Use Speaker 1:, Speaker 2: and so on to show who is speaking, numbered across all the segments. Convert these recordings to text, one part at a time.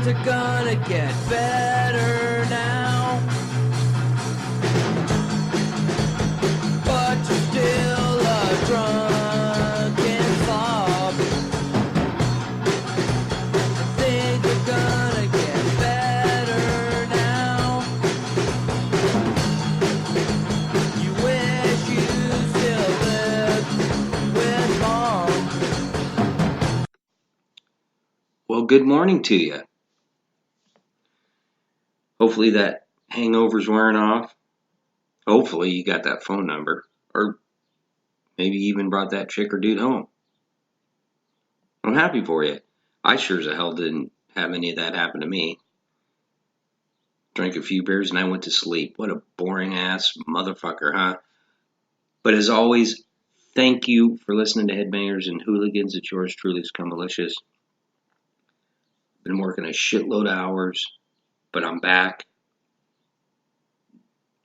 Speaker 1: Things are gonna get better now. But you're still a drunken slob. Things are gonna get better now. You wish you still lived with mom.
Speaker 2: Well, good morning to you. Hopefully that hangover's wearing off. Hopefully you got that phone number, or maybe even brought that chick or dude home. I'm happy for you. I sure as hell didn't have any of that happen to me. Drank a few beers and I went to sleep. What a boring ass motherfucker, huh? But as always, thank you for listening to Headbangers and Hooligans. It's yours truly, Scummalicious. Been working a shitload of hours, but I'm back.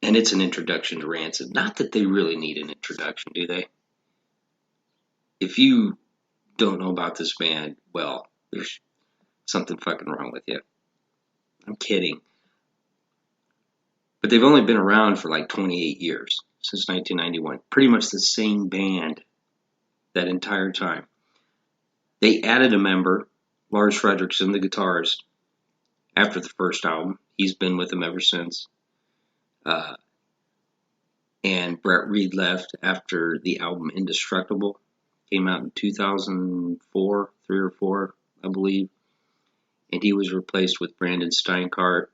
Speaker 2: And it's an introduction to Rancid. Not that they really need an introduction, do they? If you don't know about this band, well, there's something fucking wrong with you. I'm kidding. But they've only been around for like 28 years, since 1991. Pretty much the same band that entire time. They added a member, Lars Frederiksen, the guitarist, after the first album. He's been with them ever since. And Brett Reed left after the album Indestructible. Came out in 2004, 3 or 4, I believe. And he was replaced with Brandon Steinkart.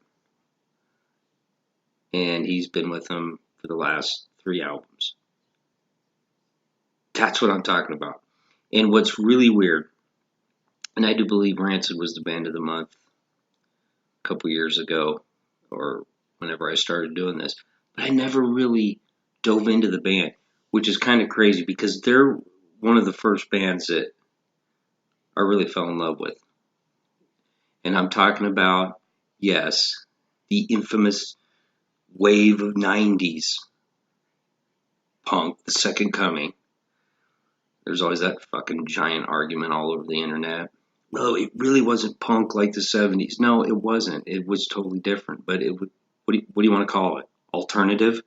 Speaker 2: And he's been with them for the last 3 albums. That's what I'm talking about. And what's really weird, and I do believe Rancid was the band of the month a couple years ago, or whenever I started doing this, but I never really dove into the band, which is kind of crazy because they're one of the first bands that I really fell in love with. And I'm talking about, yes, the infamous wave of 90s punk, the second coming. There's always that fucking giant argument all over the internet. Well, it really wasn't punk like the 70s. No, it wasn't. It was totally different. But what do you want to call it? Alternative?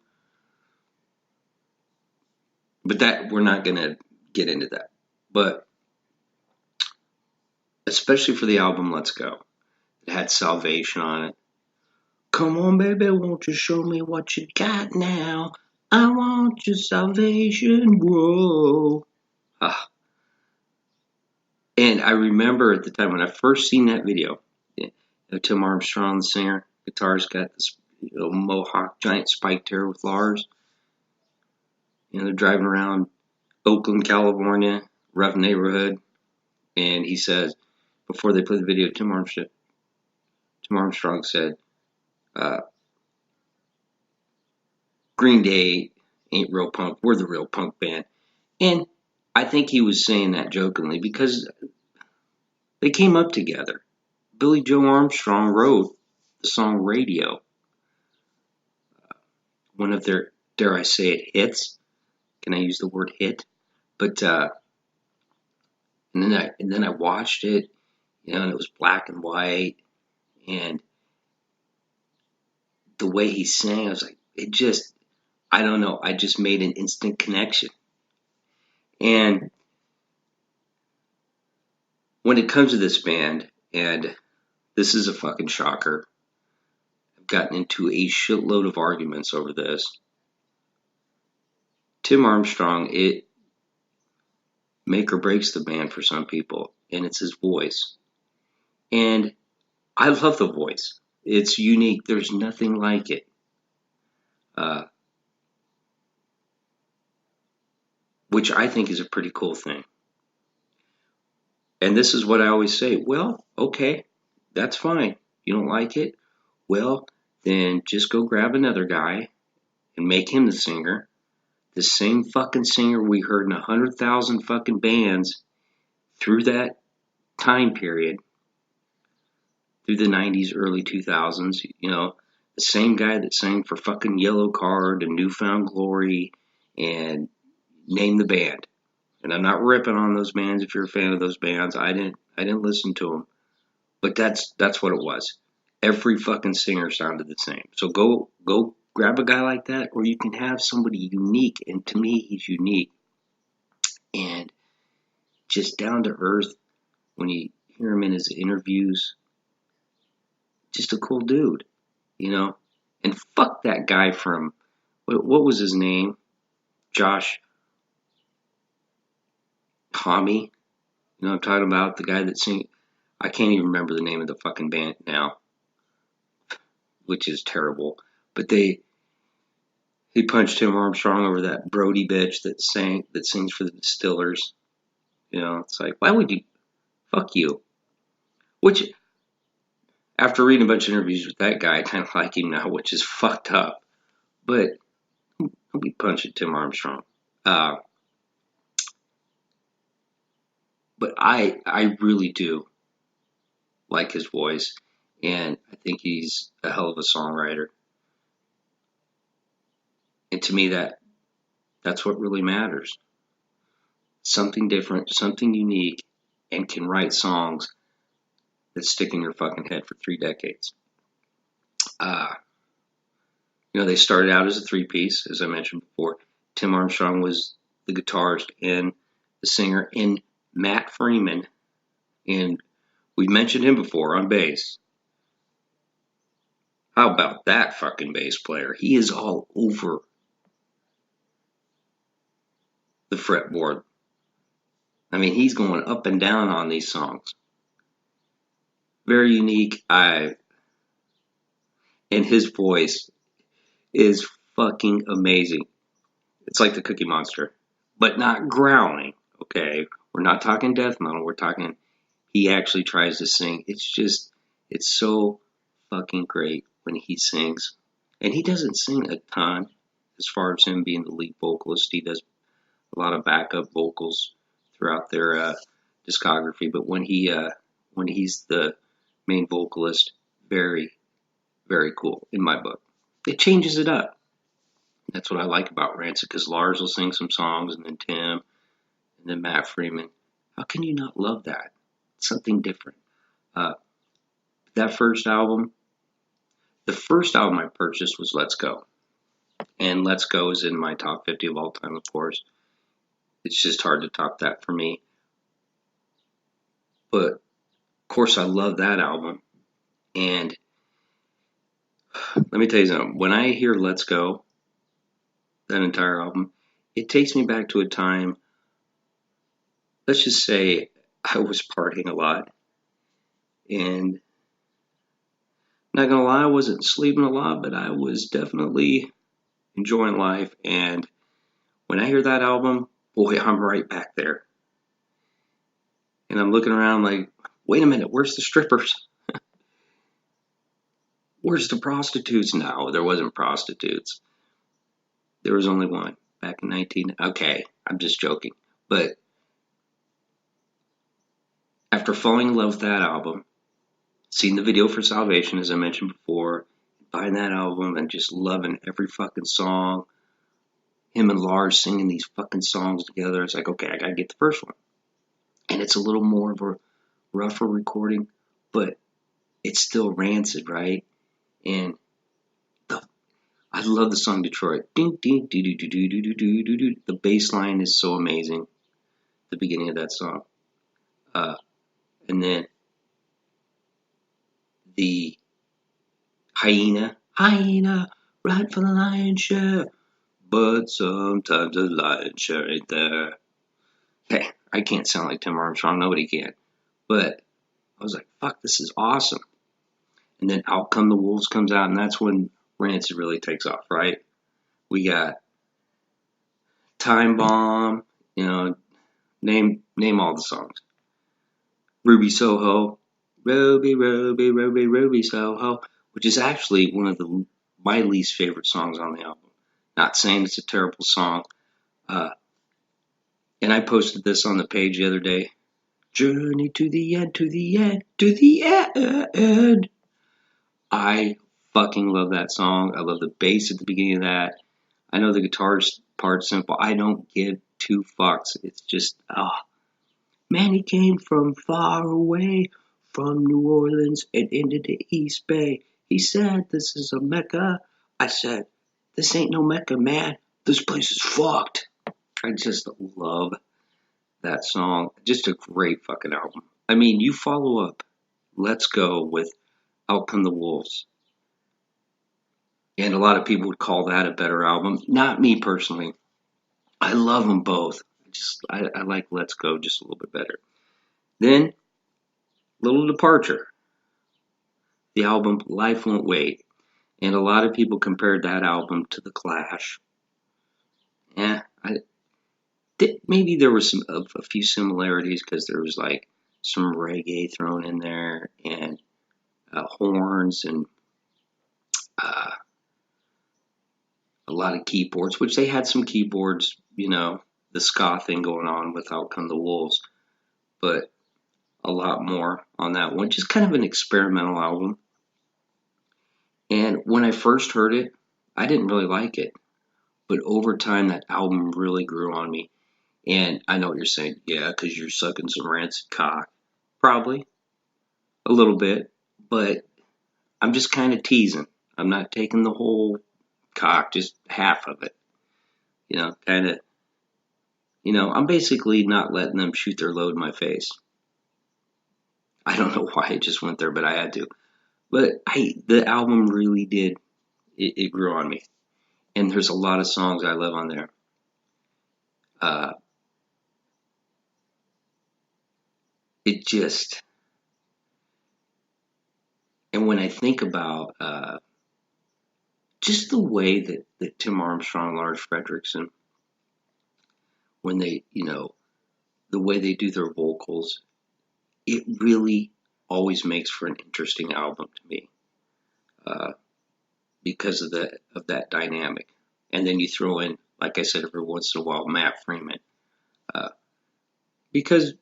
Speaker 2: But that, we're not going to get into that. But especially for the album Let's Go. It had Salvation on it. Come on, baby, won't you show me what you got now? I want your salvation, whoa. And I remember at the time when I first seen that video, Tim Armstrong, the singer, guitarist, got this mohawk, giant spiked hair with Lars. They're driving around Oakland, California, rough neighborhood. And he says, before they play the video, Tim Armstrong said, Green Day ain't real punk. We're the real punk band. And I think he was saying that jokingly because they came up together. Billy Joe Armstrong wrote the song Radio. One of their, dare I say it, hits. Can I use the word hit? But and then I watched it, and it was black and white, and the way he sang, I was like, it just, I don't know, I just made an instant connection. And when it comes to this band, and this is a fucking shocker, I've gotten into a shitload of arguments over this. Tim Armstrong, it make or breaks the band for some people, and it's his voice. And I love the voice. It's unique. There's nothing like it. Which I think is a pretty cool thing. And this is what I always say. Well, okay, that's fine. You don't like it? Well, then just go grab another guy and make him the singer. The same fucking singer we heard in 100,000 fucking bands through that time period, through the 90s, early 2000s, the same guy that sang for fucking Yellow Card and Newfound Glory and name the band. And I'm not ripping on those bands if you're a fan of those bands. I didn't listen to them. But that's what it was. Every fucking singer sounded the same. So go grab a guy like that, or you can have somebody unique. And to me, he's unique and just down to earth. When you hear him in his interviews, just a cool dude, you know. And fuck that guy from what was his name? Josh Homme. You know what I'm talking about? The guy that sing. I can't even remember the name of the fucking band now, which is terrible. But he punched Tim Armstrong over that Brody bitch that sings for the Distillers. You know, it's like, why would you? Fuck you. Which, after reading a bunch of interviews with that guy, I kind of like him now, which is fucked up. But he'll be punching Tim Armstrong. But I really do like his voice, and I think he's a hell of a songwriter. And to me, that's what really matters. Something different, something unique, and can write songs that stick in your fucking head for 3 decades. Uh, they started out as a three-piece, as I mentioned before. Tim Armstrong was the guitarist and the singer, and Matt Freeman, and we mentioned him before on bass. How about that fucking bass player? He is all over the fretboard. I mean, he's going up and down on these songs. Very unique. And his voice is fucking amazing. It's like the Cookie Monster, but not growling. Okay, we're not talking death metal. We're talking. He actually tries to sing. It's so fucking great when he sings, and he doesn't sing a ton. As far as him being the lead vocalist, he does a lot of backup vocals throughout their discography. But when he's the main vocalist, very, very cool in my book. It changes it up. That's what I like about Rancid, because Lars will sing some songs, and then Tim, and then Matt Freeman. How can you not love that? Something different. That first album, the first album I purchased was Let's Go. And Let's Go is in my top 50 of all time, of course. It's just hard to top that for me. But, of course, I love that album. And let me tell you something. When I hear Let's Go, that entire album, it takes me back to a time, let's just say I was partying a lot. And not gonna lie, I wasn't sleeping a lot, but I was definitely enjoying life. And when I hear that album, boy, I'm right back there. And I'm looking around like, wait a minute, where's the strippers? Where's the prostitutes? No, there wasn't prostitutes. There was only one back in 19. Okay, I'm just joking. But after falling in love with that album, seeing the video for Salvation, as I mentioned before, buying that album and just loving every fucking song, him and Lars singing these fucking songs together, it's like, okay, I gotta get the first one. And it's a little more of a rougher recording, but it's still Rancid, right? And I love the song Detroit. The bass line is so amazing. The beginning of that song. And then the hyena, ride for the lion's share. But sometimes the lion's share ain't there. Hey, I can't sound like Tim Armstrong. Nobody can. But I was like, fuck, this is awesome. And then Out Come the Wolves comes out, and that's when Rancid really takes off, right? We got Time Bomb, name all the songs. Ruby Soho, Ruby Soho, which is actually one of my least favorite songs on the album. Not saying it's a terrible song. And I posted this on the page the other day. Journey to the end, to the end, to the end. I fucking love that song. I love the bass at the beginning of that. I know the guitar part's simple. I don't give two fucks. It's just, man, he came from far away, from New Orleans and into the East Bay. He said, this is a Mecca. I said, this ain't no Mecca, man. This place is fucked. I just love that song. Just a great fucking album. I mean, you follow up Let's Go with Out Come the Wolves. And a lot of people would call that a better album. Not me personally. I love them both. I like Let's Go just a little bit better. Then, little departure. The album Life Won't Wait. And a lot of people compared that album to The Clash. Yeah, maybe there was a few similarities because there was like some reggae thrown in there and horns and uh, a lot of keyboards, which they had some keyboards, the ska thing going on with Out Come the Wolves, but a lot more on that one. Just kind of an experimental album. And when I first heard it, I didn't really like it. But over time, that album really grew on me. And I know what you're saying. Yeah, because you're sucking some rancid cock. Probably. A little bit. But I'm just kind of teasing. I'm not taking the whole cock, just half of it. Kind of. I'm basically not letting them shoot their load in my face. I don't know why I just went there, but I had to. But the album really did. It grew on me. And there's a lot of songs I love on there. It just, and when I think about just the way that Tim Armstrong and Lars Frederiksen, when they, the way they do their vocals, it really always makes for an interesting album to me because of that dynamic. And then you throw in, like I said, every once in a while, Matt Freeman, because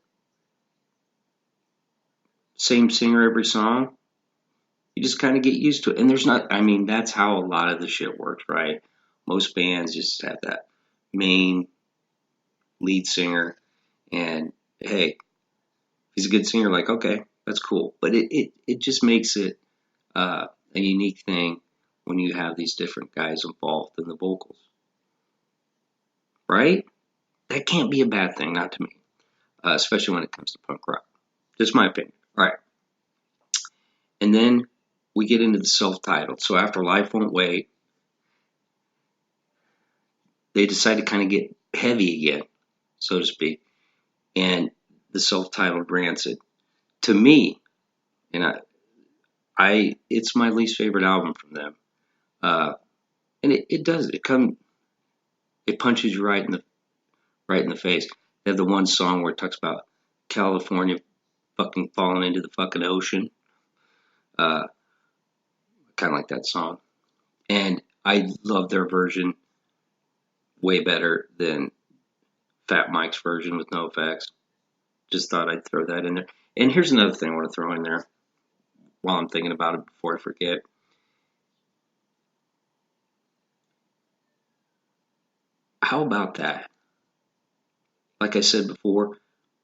Speaker 2: same singer every song, you just kind of get used to it. And that's how a lot of the shit works, right? Most bands just have that main lead singer, and hey, if he's a good singer, like, okay, that's cool. But it just makes it a unique thing when you have these different guys involved in the vocals, right? That can't be a bad thing, not to me, especially when it comes to punk rock. Just my opinion. All right. And then we get into the self-titled. So after Life Won't Wait, they decide to kind of get heavy again, so to speak. And the self-titled Rancid. To me, and it's my least favorite album from them. And it does. It punches you right in the face. They have the one song where it talks about California fucking falling into the fucking ocean. Kind of like that song. And I love their version way better than Fat Mike's version with no effects. Just thought I'd throw that in there. And here's another thing I want to throw in there while I'm thinking about it before I forget. How about that? Like I said before,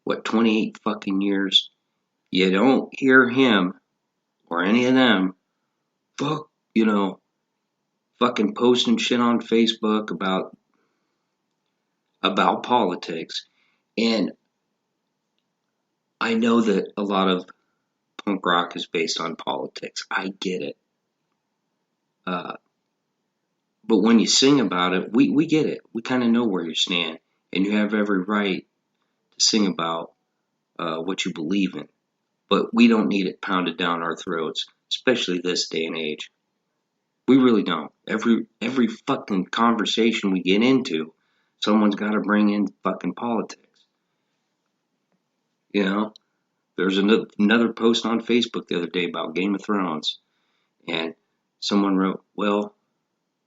Speaker 2: 28 fucking years, you don't hear him or any of them fucking posting shit on Facebook about politics. And I know that a lot of punk rock is based on politics. I get it. But when you sing about it, we get it. We kind of know where you stand. And you have every right to sing about what you believe in. But we don't need it pounded down our throats, especially this day and age. We really don't. Every fucking conversation we get into, someone's got to bring in fucking politics. There's another post on Facebook the other day about Game of Thrones, and someone wrote, well,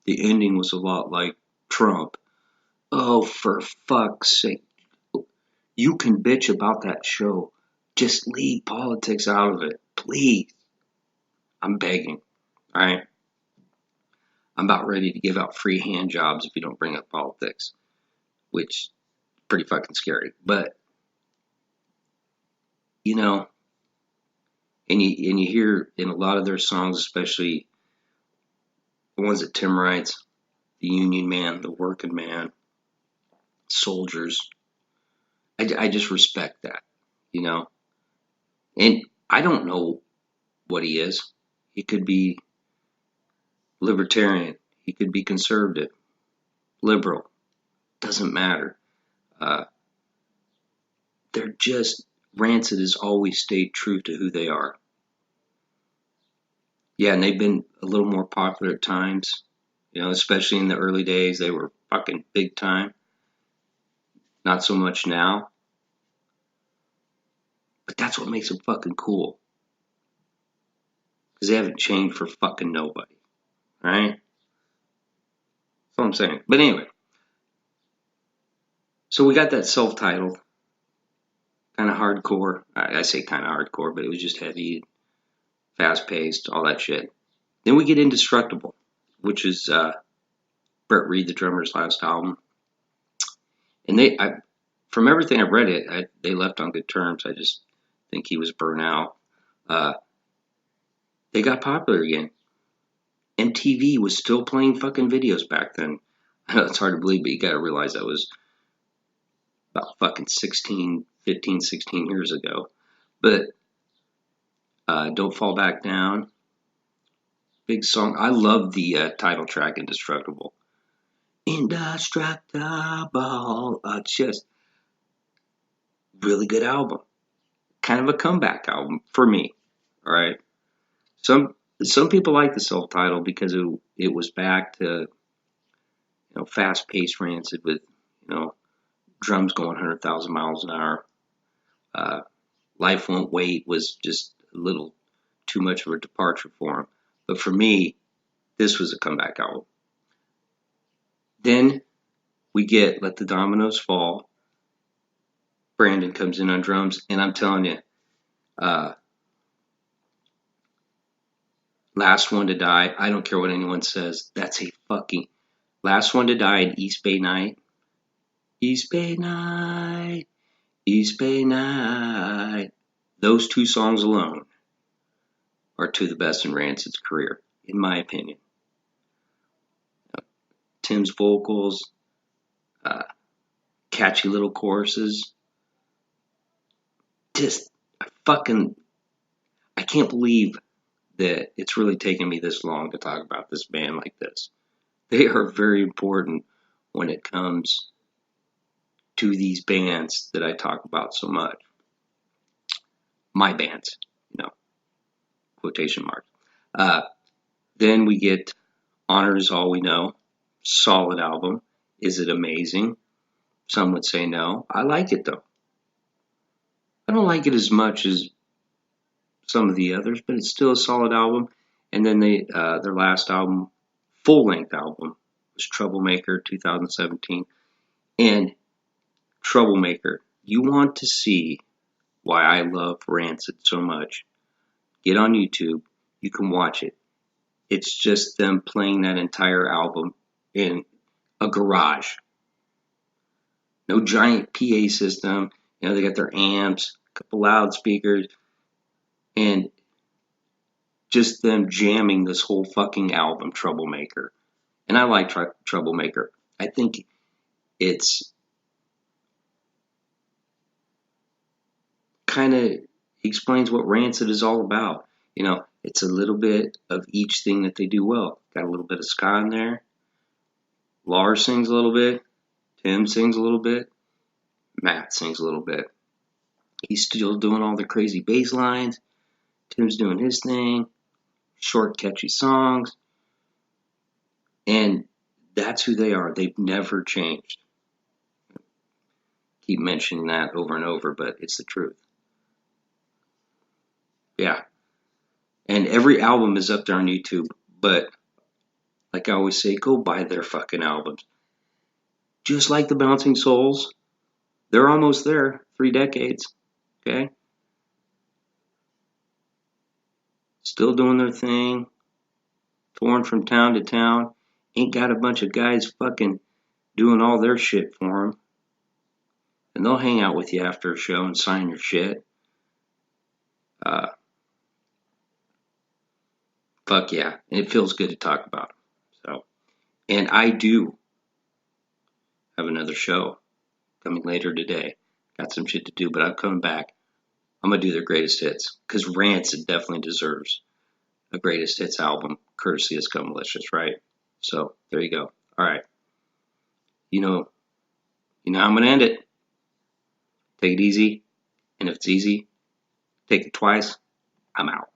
Speaker 2: the ending was a lot like Trump. Oh, for fuck's sake. You can bitch about that show. Just leave politics out of it. Please. I'm begging. All right? I'm about ready to give out free hand jobs if you don't bring up politics, which is pretty fucking scary. But, And you hear in a lot of their songs, especially the ones that Tim writes, the union man, the working man, soldiers. I just respect that, you know. And I don't know what he is. He could be libertarian. He could be conservative, liberal. Doesn't matter. Uh, they're just Rancid has always stayed true to who they are. Yeah, and they've been a little more popular at times. You know, especially in the early days, they were fucking big time. Not so much now, but that's what makes them fucking cool. Because they haven't changed for fucking nobody, right? That's what I'm saying. But anyway, so we got that self-titled, kind of hardcore. I say kind of hardcore, but it was just heavy, fast-paced, all that shit. Then we get Indestructible, which is Brett Reed, the drummer's last album. And from everything I've read, they left on good terms. I just think he was burnt out. They got popular again. MTV was still playing fucking videos back then. I know it's hard to believe, but you gotta realize that was about fucking 16 years ago. But Don't Fall Back Down, big song. I love the title track, Indestructible. Indestructible. Just really good album. Kind of a comeback album for me. All right. Some people like the self-titled because it was back to fast-paced Rancid with drums going 100,000 miles an hour. Life Won't Wait was just a little too much of a departure for him. But for me, this was a comeback album. Then we get Let the Dominoes Fall. Brandon comes in on drums, and I'm telling you, Last One to Die, I don't care what anyone says, that's a fucking... Last One to Die and East Bay Night. East Bay Night, East Bay Night. Those two songs alone are two of the best in Rancid's career, in my opinion. Tim's vocals, catchy little choruses. Just, I can't believe that it's really taken me this long to talk about this band like this. They are very important when it comes to these bands that I talk about so much. My bands, quotation marks. Then we get Honor Is All We Know. Solid album. Is it amazing? Some would say no. I like it though. I don't like it as much as some of the others, but it's still a solid album. And then their last album, full-length album, was Troublemaker 2017. And Troublemaker, you want to see why I love Rancid so much, get on YouTube. You can watch it. It's just them playing that entire album in a garage. No giant PA system. They got their amps, a couple loudspeakers, and just them jamming this whole fucking album, Troublemaker. And I like Troublemaker. I think it's kind of explains what Rancid is all about. It's a little bit of each thing that they do well. Got a little bit of ska in there. Lars sings a little bit. Tim sings a little bit. Matt sings a little bit. He's still doing all the crazy bass lines. Tim's doing his thing. Short, catchy songs. And that's who they are. They've never changed. Keep mentioning that over and over, but it's the truth. Yeah. And every album is up there on YouTube, but like I always say, go buy their fucking albums. Just like the Bouncing Souls, they're almost there. 3 decades. Okay? Still doing their thing. Touring from town to town. Ain't got a bunch of guys fucking doing all their shit for them. And they'll hang out with you after a show and sign your shit. Fuck yeah. And it feels good to talk about them. So, and I do have another show coming later today. Got some shit to do, but I'm coming back. I'm gonna do their greatest hits because Rancid definitely deserves a greatest hits album, courtesy of Scum Malicious, right? So there you go. All right, you know, how I'm gonna end it. Take it easy, and if it's easy, take it twice. I'm out.